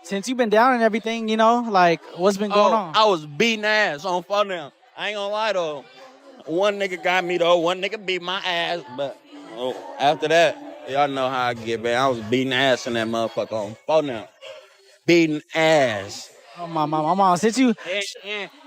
Since you've been down and everything, like what's been going on? I was beating ass on phone now. I ain't gonna lie though. One nigga got me though. One nigga beat my ass, but after that, y'all know how I get, man. I was beating ass in that motherfucker on phone now. Beating ass. Oh my mom, since you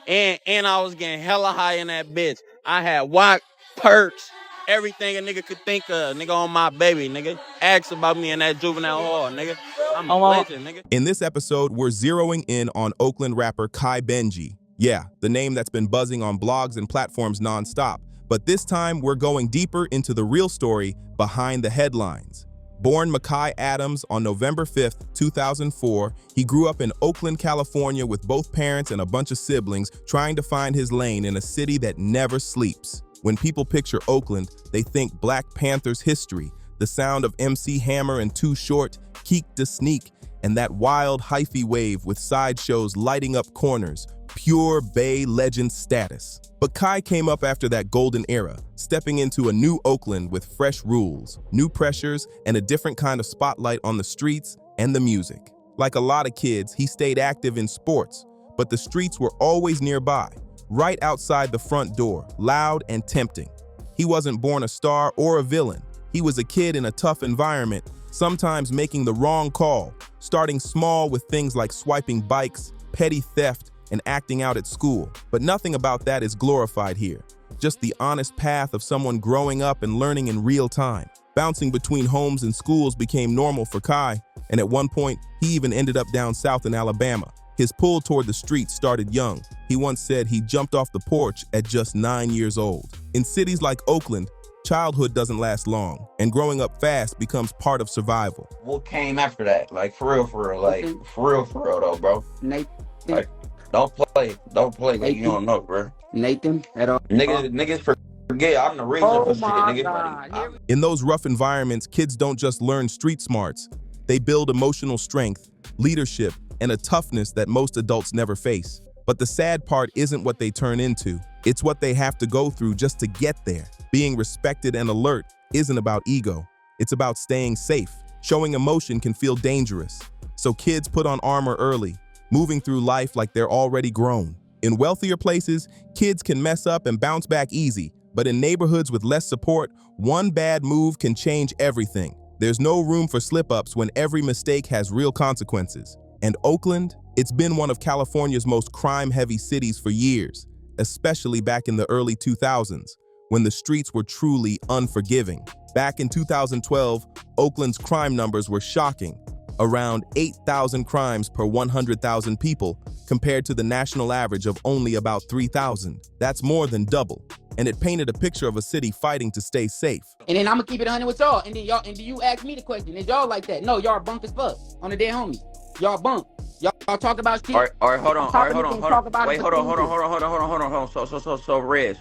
And I was getting hella high in that bitch. I had whack, perks, everything a nigga could think of, nigga, on my baby, nigga. Ask about me in that juvenile hall, nigga. I'm a legend, nigga. In this episode, we're zeroing in on Oakland rapper ChaiBenjii. Yeah, the name that's been buzzing on blogs and platforms nonstop. But this time, we're going deeper into the real story behind the headlines. Born Michai Adams on November 5th, 2004, he grew up in Oakland, California with both parents and a bunch of siblings trying to find his lane in a city that never sleeps. When people picture Oakland, they think Black Panther's history, the sound of MC Hammer and Too Short, Keek da Sneak, and that wild hyphy wave with sideshows lighting up corners, pure Bay legend status. But Kai came up after that golden era, stepping into a new Oakland with fresh rules, new pressures, and a different kind of spotlight on the streets and the music. Like a lot of kids, he stayed active in sports, but the streets were always nearby, right outside the front door, loud and tempting. He wasn't born a star or a villain. He was a kid in a tough environment, sometimes making the wrong call, starting small with things like swiping bikes, petty theft, and acting out at school. But nothing about that is glorified here. Just the honest path of someone growing up and learning in real time. Bouncing between homes and schools became normal for Kai, and at one point, he even ended up down south in Alabama. His pull toward the streets started young. He once said he jumped off the porch at just 9 years old. In cities like Oakland, childhood doesn't last long, and growing up fast becomes part of survival. What came after that? Like, for real, like, for real though, bro. Nathan. Like, don't play like you don't know, bro. Nathan at all. Niggas forget I'm the reason for shit, nigga. God. In those rough environments, kids don't just learn street smarts. They build emotional strength, leadership, and a toughness that most adults never face. But the sad part isn't what they turn into. It's what they have to go through just to get there. Being respected and alert isn't about ego. It's about staying safe. Showing emotion can feel dangerous. So kids put on armor early, moving through life like they're already grown. In wealthier places, kids can mess up and bounce back easy. But in neighborhoods with less support, one bad move can change everything. There's no room for slip-ups when every mistake has real consequences. And Oakland, it's been one of California's most crime-heavy cities for years, especially back in the early 2000s, when the streets were truly unforgiving. Back in 2012, Oakland's crime numbers were shocking, around 8,000 crimes per 100,000 people, compared to the national average of only about 3,000. That's more than double. And it painted a picture of a city fighting to stay safe. And then I'm gonna keep it 100 with y'all. And then you ask me the question. Is y'all like that? No, y'all bunk as fuck on the dead homie. Y'all bunk. Y'all talk about shit. All right, hold on. Wait, hold on. So red.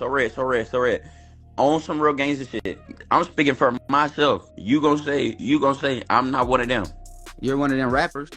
On some real gangster shit. I'm speaking for myself. You gonna say I'm not one of them. You're one of them rappers.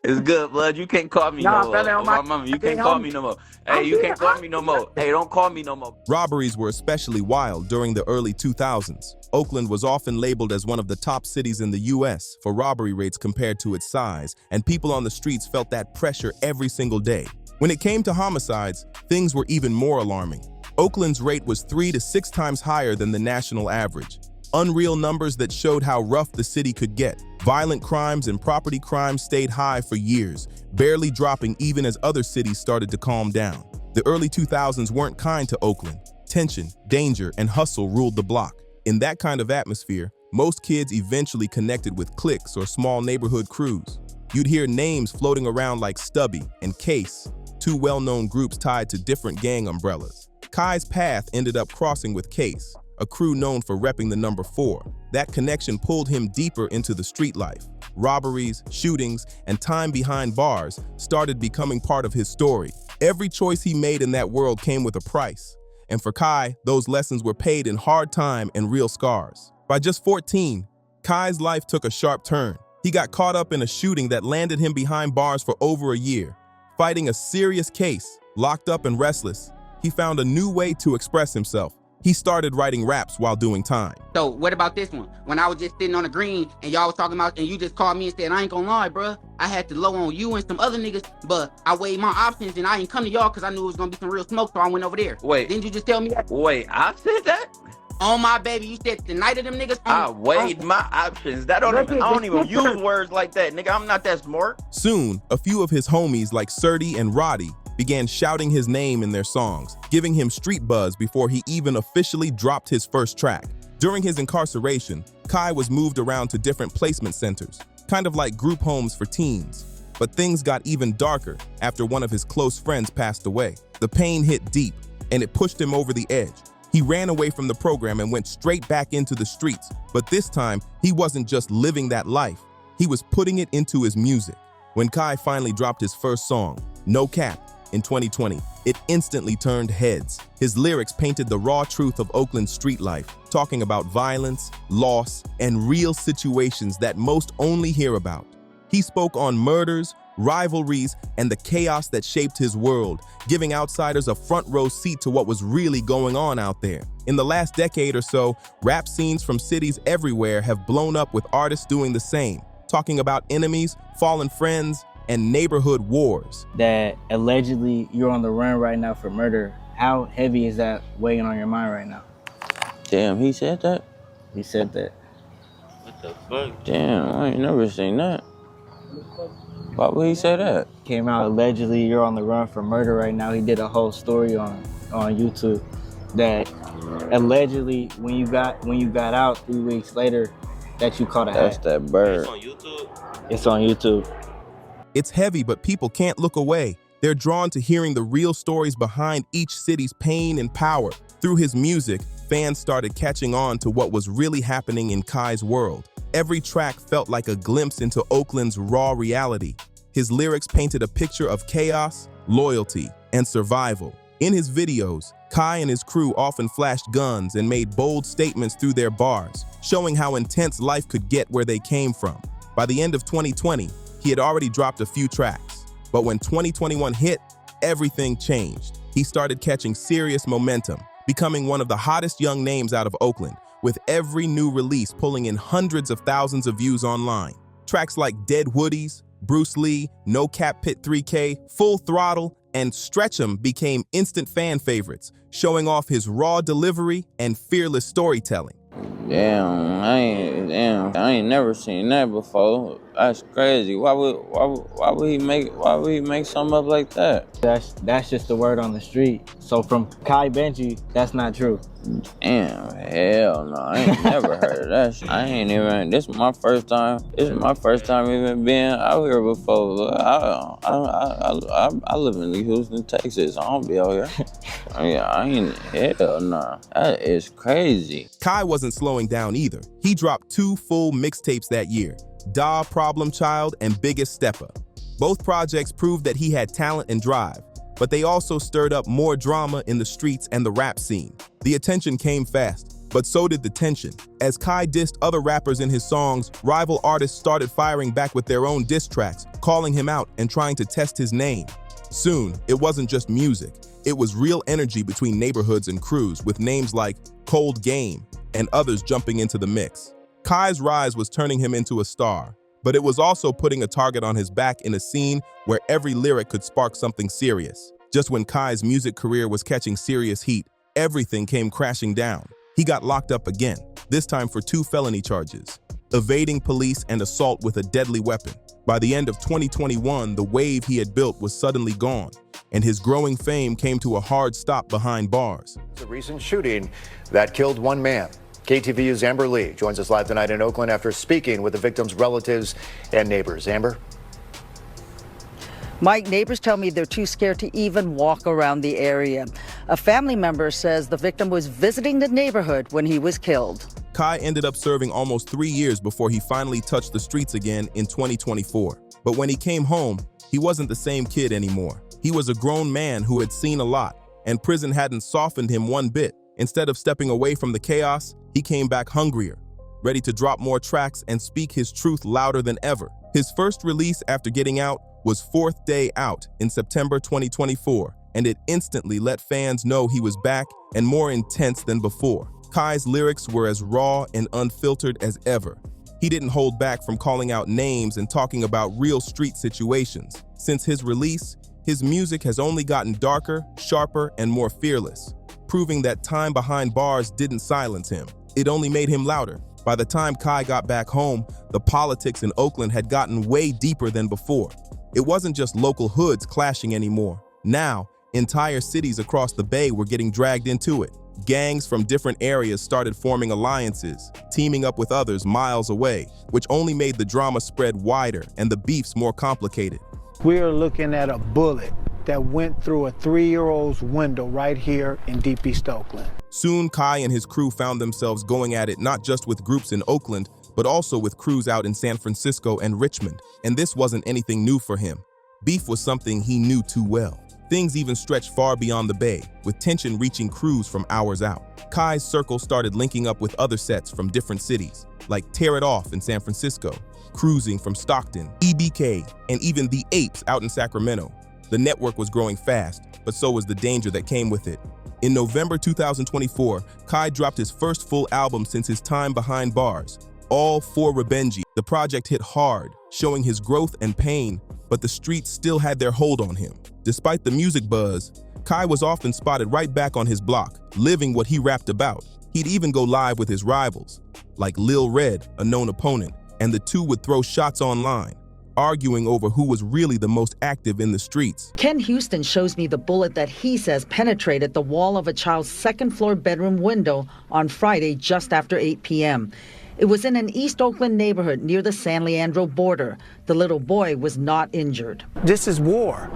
It's good, blood. You can't call me no more. On my mama, you can't call me no more. Hey, you can't call me no more. Hey, don't call me no more. Robberies were especially wild during the early 2000s. Oakland was often labeled as one of the top cities in the US for robbery rates compared to its size, and people on the streets felt that pressure every single day. When it came to homicides, things were even more alarming. Oakland's rate was 3 to 6 times higher than the national average. Unreal numbers that showed how rough the city could get. Violent crimes and property crimes stayed high for years, barely dropping even as other cities started to calm down. The early 2000s weren't kind to Oakland. Tension, danger, and hustle ruled the block. In that kind of atmosphere, most kids eventually connected with cliques or small neighborhood crews. You'd hear names floating around like Stubby and Case, two well-known groups tied to different gang umbrellas. Kai's path ended up crossing with Case, a crew known for repping the number 4. That connection pulled him deeper into the street life. Robberies, shootings, and time behind bars started becoming part of his story. Every choice he made in that world came with a price. And for Kai, those lessons were paid in hard time and real scars. By just 14, Kai's life took a sharp turn. He got caught up in a shooting that landed him behind bars for over a year. Fighting a serious case, locked up and restless, he found a new way to express himself. He started writing raps while doing time. So what about this one? When I was just sitting on the green and y'all was talking about, and you just called me and said, I ain't gonna lie, bro. I had to low on you and some other niggas, but I weighed my options and I ain't come to y'all because I knew it was gonna be some real smoke, so I went over there. Wait. Didn't you just tell me that? Wait, I said that? On my baby, you said the night of them niggas. I weighed my options. I don't even use words like that, nigga. I'm not that smart. Soon, a few of his homies like Surdy and Roddy began shouting his name in their songs, giving him street buzz before he even officially dropped his first track. During his incarceration, Kai was moved around to different placement centers, kind of like group homes for teens. But things got even darker after one of his close friends passed away. The pain hit deep, and it pushed him over the edge. He ran away from the program and went straight back into the streets. But this time, he wasn't just living that life. He was putting it into his music. When Kai finally dropped his first song, No Cap, in 2020, it instantly turned heads. His lyrics painted the raw truth of Oakland's street life, talking about violence, loss, and real situations that most only hear about. He spoke on murders, rivalries, and the chaos that shaped his world, giving outsiders a front row seat to what was really going on out there. In the last decade or so, rap scenes from cities everywhere have blown up with artists doing the same, talking about enemies, fallen friends, and neighborhood wars. That allegedly you're on the run right now for murder. How heavy is that weighing on your mind right now? Damn, he said that? He said that. What the fuck? Damn, I ain't never seen that. Why would he say that? Came out allegedly you're on the run for murder right now. He did a whole story on YouTube that allegedly when you got out 3 weeks later that you caught a That's hat. that bird. It's on YouTube? It's on YouTube. It's heavy, but people can't look away. They're drawn to hearing the real stories behind each city's pain and power. Through his music, fans started catching on to what was really happening in Kai's world. Every track felt like a glimpse into Oakland's raw reality. His lyrics painted a picture of chaos, loyalty, and survival. In his videos, Kai and his crew often flashed guns and made bold statements through their bars, showing how intense life could get where they came from. By the end of 2020, he had already dropped a few tracks. But when 2021 hit, everything changed. He started catching serious momentum, becoming one of the hottest young names out of Oakland, with every new release pulling in hundreds of thousands of views online. Tracks like Dead Woodies, Bruce Lee, No Cap Pit 3K, Full Throttle, and Stretch 'em became instant fan favorites, showing off his raw delivery and fearless storytelling. Damn, I ain't never seen that before. That's crazy. Why would he make something up like that? That's just the word on the street. So from ChaiBenjii, that's not true. Damn, hell no. I ain't never heard of that shit. This is my first time even being out here before. I live in Houston, Texas. I don't be out here. Hell no. That is crazy. Kai wasn't slowing down either. He dropped 2 full mixtapes that year, Da Problem Child and Biggest Steppa. Both projects proved that he had talent and drive, but they also stirred up more drama in the streets and the rap scene. The attention came fast, but so did the tension. As Kai dissed other rappers in his songs, rival artists started firing back with their own diss tracks, calling him out and trying to test his name. Soon, it wasn't just music. It was real energy between neighborhoods and crews, with names like Cold Game and others jumping into the mix. Kai's rise was turning him into a star, but it was also putting a target on his back in a scene where every lyric could spark something serious. Just when Kai's music career was catching serious heat, everything came crashing down. He got locked up again, this time for 2 felony charges, evading police and assault with a deadly weapon. By the end of 2021, the wave he had built was suddenly gone, and his growing fame came to a hard stop behind bars. A recent shooting that killed 1 man. KTVU's Amber Lee joins us live tonight in Oakland after speaking with the victim's relatives and neighbors. Amber? Mike, neighbors tell me they're too scared to even walk around the area. A family member says the victim was visiting the neighborhood when he was killed. Kai ended up serving almost 3 years before he finally touched the streets again in 2024. But when he came home, he wasn't the same kid anymore. He was a grown man who had seen a lot, and prison hadn't softened him one bit. Instead of stepping away from the chaos, he came back hungrier, ready to drop more tracks and speak his truth louder than ever. His first release after getting out was 4th Day Out in September 2024, and it instantly let fans know he was back and more intense than before. Kai's lyrics were as raw and unfiltered as ever. He didn't hold back from calling out names and talking about real street situations. Since his release, his music has only gotten darker, sharper, and more fearless, proving that time behind bars didn't silence him. It only made him louder. By the time Kai got back home, the politics in Oakland had gotten way deeper than before. It wasn't just local hoods clashing anymore. Now, entire cities across the Bay were getting dragged into it. Gangs from different areas started forming alliances, teaming up with others miles away, which only made the drama spread wider and the beefs more complicated. We're looking at a bullet that went through a 3-year-old's window right here in deep East Oakland. Soon, Kai and his crew found themselves going at it not just with groups in Oakland, but also with crews out in San Francisco and Richmond. And this wasn't anything new for him. Beef was something he knew too well. Things even stretched far beyond the Bay, with tension reaching crews from hours out. Kai's circle started linking up with other sets from different cities, like Tear It Off in San Francisco, Cruising from Stockton, EBK, and even The Apes out in Sacramento. The network was growing fast, but so was the danger that came with it. In November 2024, Kai dropped his first full album since his time behind bars, All for Benji. The project hit hard, showing his growth and pain, but the streets still had their hold on him. Despite the music buzz, Kai was often spotted right back on his block, living what he rapped about. He'd even go live with his rivals, like Lil Red, a known opponent, and the two would throw shots online, arguing over who was really the most active in the streets. Ken Houston shows me the bullet that he says penetrated the wall of a child's second-floor bedroom window on Friday just after 8 p.m. It was in an East Oakland neighborhood near the San Leandro border. The little boy was not injured. This is war.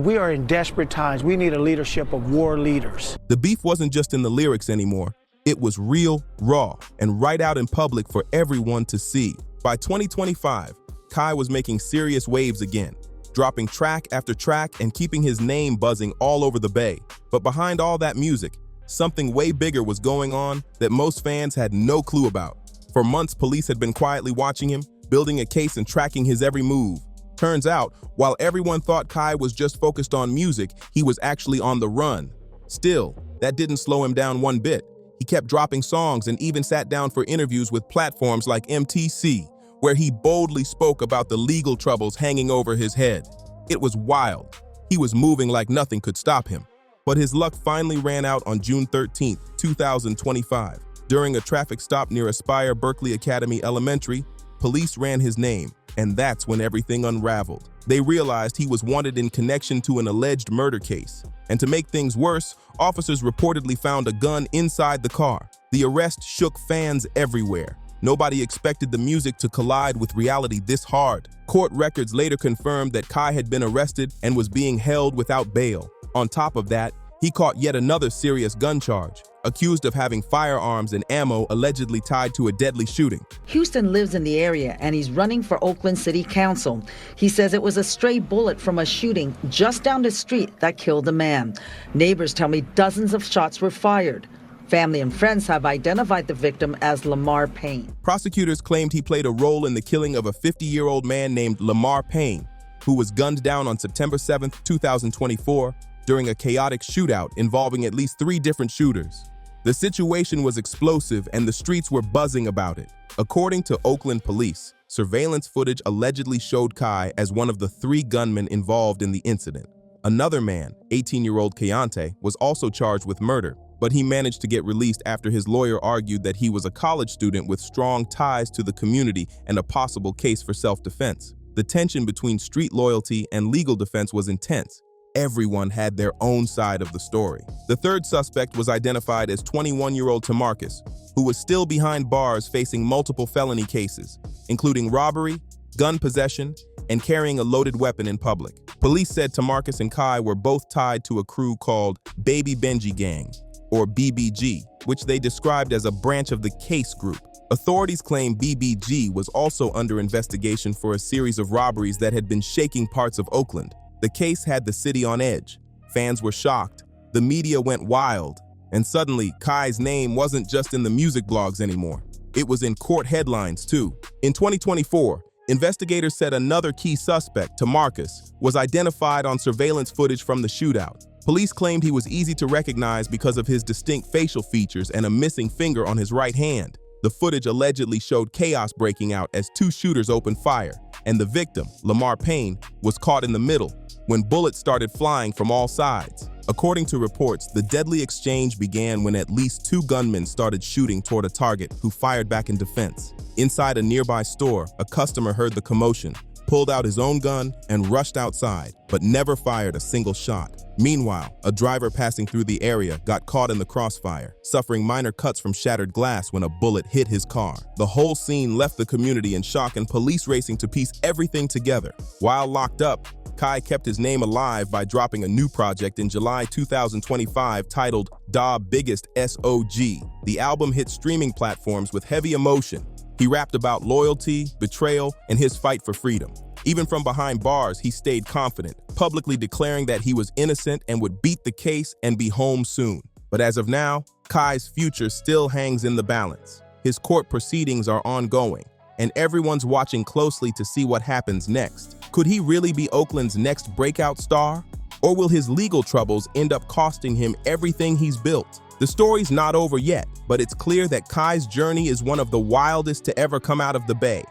We are in desperate times. We need a leadership of war leaders. The beef wasn't just in the lyrics anymore. It was real, raw, and right out in public for everyone to see. By 2025, Kai was making serious waves again, dropping track after track and keeping his name buzzing all over the Bay. But behind all that music, something way bigger was going on that most fans had no clue about. For months, police had been quietly watching him, building a case and tracking his every move. Turns out, while everyone thought Kai was just focused on music, he was actually on the run. Still, that didn't slow him down one bit. He kept dropping songs and even sat down for interviews with platforms like MTC, where he boldly spoke about the legal troubles hanging over his head. It was wild. He was moving like nothing could stop him. But his luck finally ran out on June 13, 2025. During a traffic stop near Aspire Berkeley Academy Elementary, police ran his name, and that's when everything unraveled. They realized he was wanted in connection to an alleged murder case. And to make things worse, officers reportedly found a gun inside the car. The arrest shook fans everywhere. Nobody expected the music to collide with reality this hard. Court records later confirmed that Kai had been arrested and was being held without bail. On top of that, he caught yet another serious gun charge, accused of having firearms and ammo allegedly tied to a deadly shooting. Houston lives in the area and he's running for Oakland City Council. He says it was a stray bullet from a shooting just down the street that killed a man. Neighbors tell me dozens of shots were fired. Family and friends have identified the victim as Lamar Payne. Prosecutors claimed he played a role in the killing of a 50-year-old man named Lamar Payne, who was gunned down on September 7, 2024, during a chaotic shootout involving at least 3 different shooters. The situation was explosive and the streets were buzzing about it. According to Oakland police, surveillance footage allegedly showed Kai as one of the 3 gunmen involved in the incident. Another man, 18-year-old Keontae, was also charged with murder, but he managed to get released after his lawyer argued that he was a college student with strong ties to the community and a possible case for self-defense. The tension between street loyalty and legal defense was intense. Everyone had their own side of the story. The third suspect was identified as 21-year-old Tamarcus, who was still behind bars facing multiple felony cases, including robbery, gun possession, and carrying a loaded weapon in public. Police said Tamarcus and Kai were both tied to a crew called Baby Benji Gang, or BBG, which they described as a branch of the Case Group. Authorities claim BBG was also under investigation for a series of robberies that had been shaking parts of Oakland. The case had the city on edge. Fans were shocked. The media went wild. And suddenly, Kai's name wasn't just in the music blogs anymore. It was in court headlines, too. In 2024, investigators said another key suspect, Tamarcus, was identified on surveillance footage from the shootout. Police claimed he was easy to recognize because of his distinct facial features and a missing finger on his right hand. The footage allegedly showed chaos breaking out as two shooters opened fire, and the victim, Lamar Payne, was caught in the middle when bullets started flying from all sides. According to reports, the deadly exchange began when at least two gunmen started shooting toward a target who fired back in defense. Inside a nearby store, a customer heard the commotion, pulled out his own gun, and rushed outside, but never fired a single shot. Meanwhile, a driver passing through the area got caught in the crossfire, suffering minor cuts from shattered glass when a bullet hit his car. The whole scene left the community in shock and police racing to piece everything together. While locked up, Kai kept his name alive by dropping a new project in July 2025 titled Da Biggest SOG. The album hit streaming platforms with heavy emotion. He rapped about loyalty, betrayal, and his fight for freedom. Even from behind bars, he stayed confident, publicly declaring that he was innocent and would beat the case and be home soon. But as of now, Kai's future still hangs in the balance. His court proceedings are ongoing, and everyone's watching closely to see what happens next. Could he really be Oakland's next breakout star? Or will his legal troubles end up costing him everything he's built? The story's not over yet, but it's clear that Kai's journey is one of the wildest to ever come out of the Bay.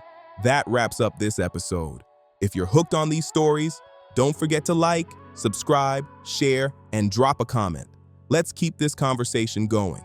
That wraps up this episode. If you're hooked on these stories, don't forget to like, subscribe, share, and drop a comment. Let's keep this conversation going.